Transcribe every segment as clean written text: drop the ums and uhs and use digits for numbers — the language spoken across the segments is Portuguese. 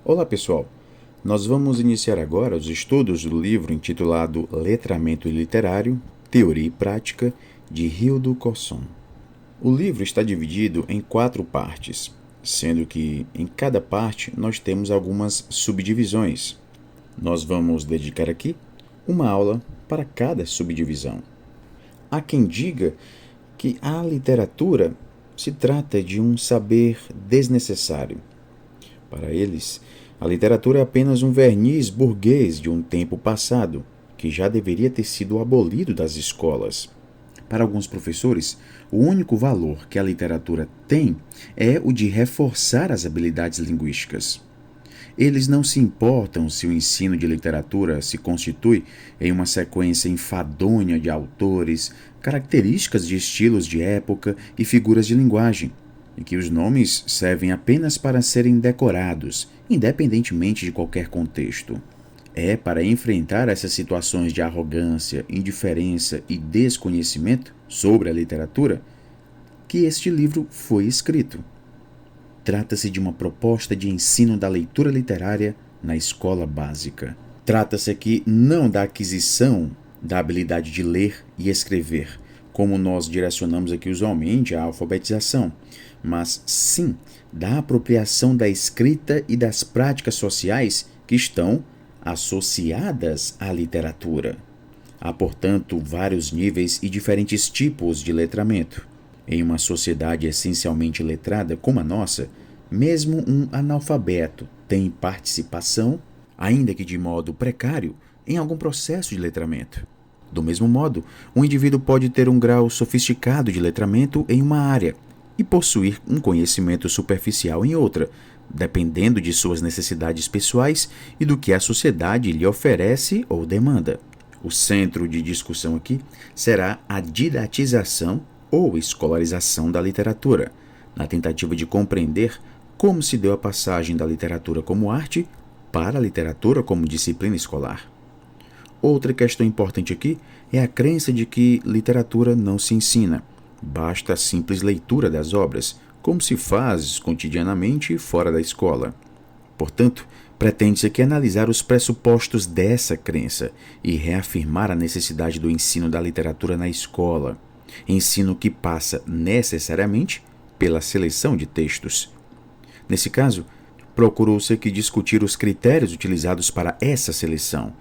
Olá pessoal, nós vamos iniciar agora os estudos do livro intitulado Letramento Literário, Teoria e Prática, de Hildo Cosson. O livro está dividido em 4 partes, sendo que em cada parte nós temos algumas subdivisões. Nós vamos dedicar aqui uma aula para cada subdivisão. Há quem diga que a literatura se trata de um saber desnecessário. Para eles, a literatura é apenas um verniz burguês de um tempo passado, que já deveria ter sido abolido das escolas. Para alguns professores, o único valor que a literatura tem é o de reforçar as habilidades linguísticas. Eles não se importam se o ensino de literatura se constitui em uma sequência enfadonha de autores, características de estilos de época e figuras de linguagem, e que os nomes servem apenas para serem decorados, independentemente de qualquer contexto. É para enfrentar essas situações de arrogância, indiferença e desconhecimento sobre a literatura que este livro foi escrito. Trata-se de uma proposta de ensino da leitura literária na escola básica. Trata-se aqui não da aquisição da habilidade de ler e escrever, como nós direcionamos aqui usualmente a alfabetização, mas sim da apropriação da escrita e das práticas sociais que estão associadas à literatura. Há, portanto, vários níveis e diferentes tipos de letramento. Em uma sociedade essencialmente letrada como a nossa, mesmo um analfabeto tem participação, ainda que de modo precário, em algum processo de letramento. Do mesmo modo, um indivíduo pode ter um grau sofisticado de letramento em uma área e possuir um conhecimento superficial em outra, dependendo de suas necessidades pessoais e do que a sociedade lhe oferece ou demanda. O centro de discussão aqui será a didatização ou escolarização da literatura, na tentativa de compreender como se deu a passagem da literatura como arte para a literatura como disciplina escolar. Outra questão importante aqui é a crença de que literatura não se ensina, basta a simples leitura das obras, como se faz cotidianamente fora da escola. Portanto, pretende-se aqui analisar os pressupostos dessa crença e reafirmar a necessidade do ensino da literatura na escola, ensino que passa necessariamente pela seleção de textos. Nesse caso, procurou-se aqui discutir os critérios utilizados para essa seleção,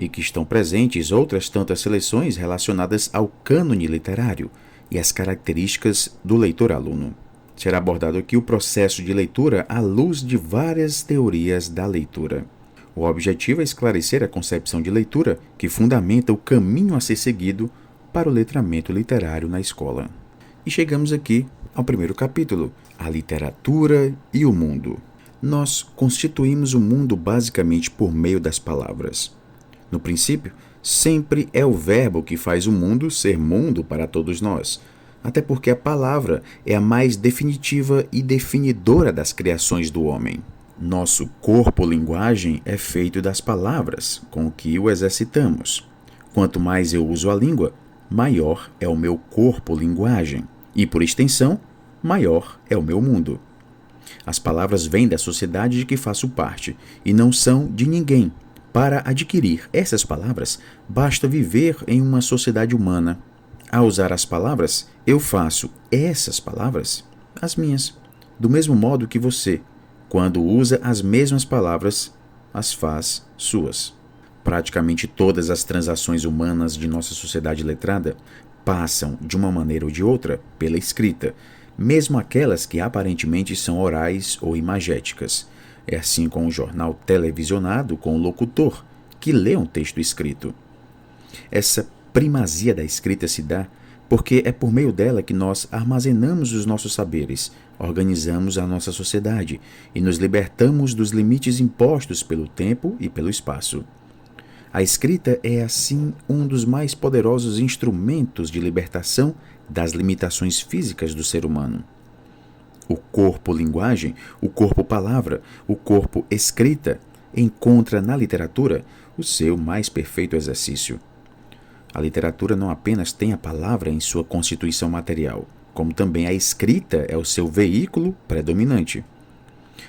e que estão presentes outras tantas seleções relacionadas ao cânone literário e as características do leitor-aluno. Será abordado aqui o processo de leitura à luz de várias teorias da leitura. O objetivo é esclarecer a concepção de leitura que fundamenta o caminho a ser seguido para o letramento literário na escola. E chegamos aqui ao primeiro capítulo, a literatura e o mundo. Nós constituímos o mundo basicamente por meio das palavras. No princípio, sempre é o verbo que faz o mundo ser mundo para todos nós, até porque a palavra é a mais definitiva e definidora das criações do homem. Nosso corpo-linguagem é feito das palavras com que o exercitamos. Quanto mais eu uso a língua, maior é o meu corpo-linguagem e, por extensão, maior é o meu mundo. As palavras vêm da sociedade de que faço parte e não são de ninguém. Para adquirir essas palavras, basta viver em uma sociedade humana. Ao usar as palavras, eu faço essas palavras as minhas. Do mesmo modo que você, quando usa as mesmas palavras, as faz suas. Praticamente todas as transações humanas de nossa sociedade letrada passam, de uma maneira ou de outra, pela escrita, mesmo aquelas que aparentemente são orais ou imagéticas. É assim com o jornal televisionado com o locutor, que lê um texto escrito. Essa primazia da escrita se dá porque é por meio dela que nós armazenamos os nossos saberes, organizamos a nossa sociedade e nos libertamos dos limites impostos pelo tempo e pelo espaço. A escrita é, assim, um dos mais poderosos instrumentos de libertação das limitações físicas do ser humano. O corpo-linguagem, o corpo-palavra, o corpo-escrita encontra na literatura o seu mais perfeito exercício. A literatura não apenas tem a palavra em sua constituição material, como também a escrita é o seu veículo predominante.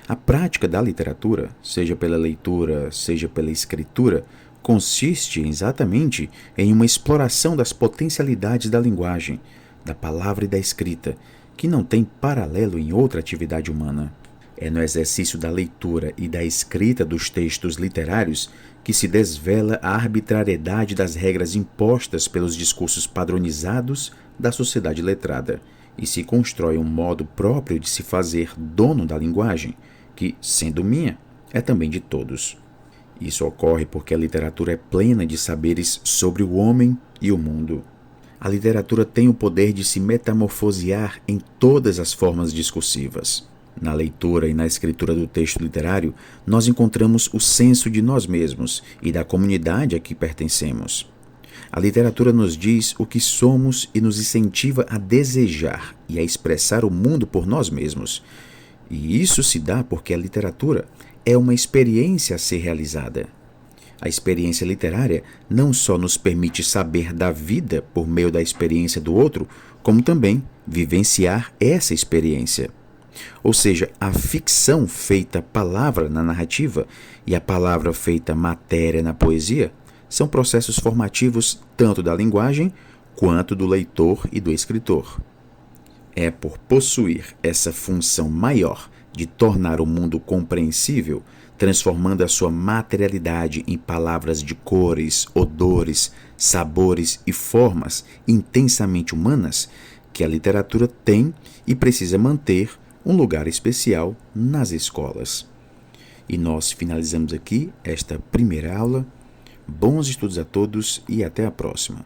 A prática da literatura, seja pela leitura, seja pela escritura, consiste exatamente em uma exploração das potencialidades da linguagem, da palavra e da escrita, que não tem paralelo em outra atividade humana. É no exercício da leitura e da escrita dos textos literários que se desvela a arbitrariedade das regras impostas pelos discursos padronizados da sociedade letrada e se constrói um modo próprio de se fazer dono da linguagem, que, sendo minha, é também de todos. Isso ocorre porque a literatura é plena de saberes sobre o homem e o mundo. A literatura tem o poder de se metamorfosear em todas as formas discursivas. Na leitura e na escritura do texto literário, nós encontramos o senso de nós mesmos e da comunidade a que pertencemos. A literatura nos diz o que somos e nos incentiva a desejar e a expressar o mundo por nós mesmos. E isso se dá porque a literatura é uma experiência a ser realizada. A experiência literária não só nos permite saber da vida por meio da experiência do outro, como também vivenciar essa experiência. Ou seja, a ficção feita palavra na narrativa e a palavra feita matéria na poesia são processos formativos tanto da linguagem quanto do leitor e do escritor. É por possuir essa função maior de tornar o mundo compreensível, transformando a sua materialidade em palavras de cores, odores, sabores e formas intensamente humanas, que a literatura tem e precisa manter um lugar especial nas escolas. E nós finalizamos aqui esta primeira aula. Bons estudos a todos e até a próxima.